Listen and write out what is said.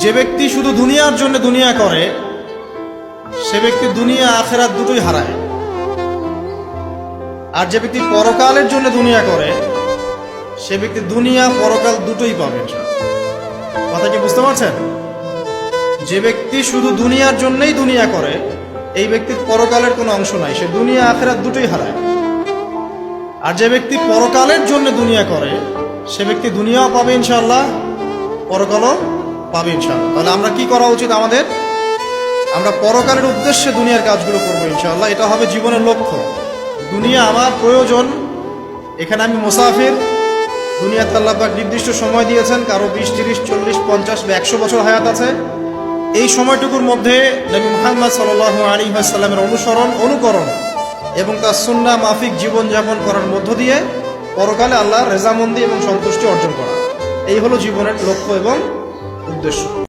যে ব্যক্তি শুধু দুনিয়ার জন্য দুনিয়া করে সে ব্যক্তি দুনিয়া আখেরাত দুটোই হারায়। আর যে ব্যক্তি পরকালের জন্য দুনিয়া করে সে ব্যক্তি দুনিয়া পরকাল দুটোই পাবে। কথা কি বুঝতে পারছেন? যে ব্যক্তি শুধু দুনিয়ার জন্যই দুনিয়া করে এই ব্যক্তির পরকালের কোনো অংশ নাই, সে দুনিয়া আখেরাত দুটোই হারায়। আর যে ব্যক্তি পরকালের জন্য দুনিয়া করে সে ব্যক্তি দুনিয়াও পাবে ইনশাআল্লাহ, পরকালও পাবে ইনশাআল্লাহ। তাহলে আমরা কি করা উচিত আমাদের? আমরা পরকালের উদ্দেশ্যে দুনিয়ার কাজগুলো করবো ইনশাআল্লাহ। এটা হবে জীবনের লক্ষ্য। দুনিয়া আমার প্রয়োজন, এখানে আমি মুসাফির। দুনিয়াতে আল্লাহ পাক নির্দিষ্ট সময় দিয়েছেন, কারো 20, 30, 40, 50 বা 100 বছর হায়াত আছে। এই সময়টুকুর মধ্যে নবী মুহাম্মদ সাল্লাল্লাহু আলাইহি ওয়াসাল্লামের অনুকরণ এবং তার সুন্নাহ মাফিক জীবনযাপন করার মধ্য দিয়ে পরকালে আল্লাহর রেজামন্দি এবং সন্তুষ্টি অর্জন করা, এই হলো জীবনের লক্ষ্য এবং উদ্দেশ্য।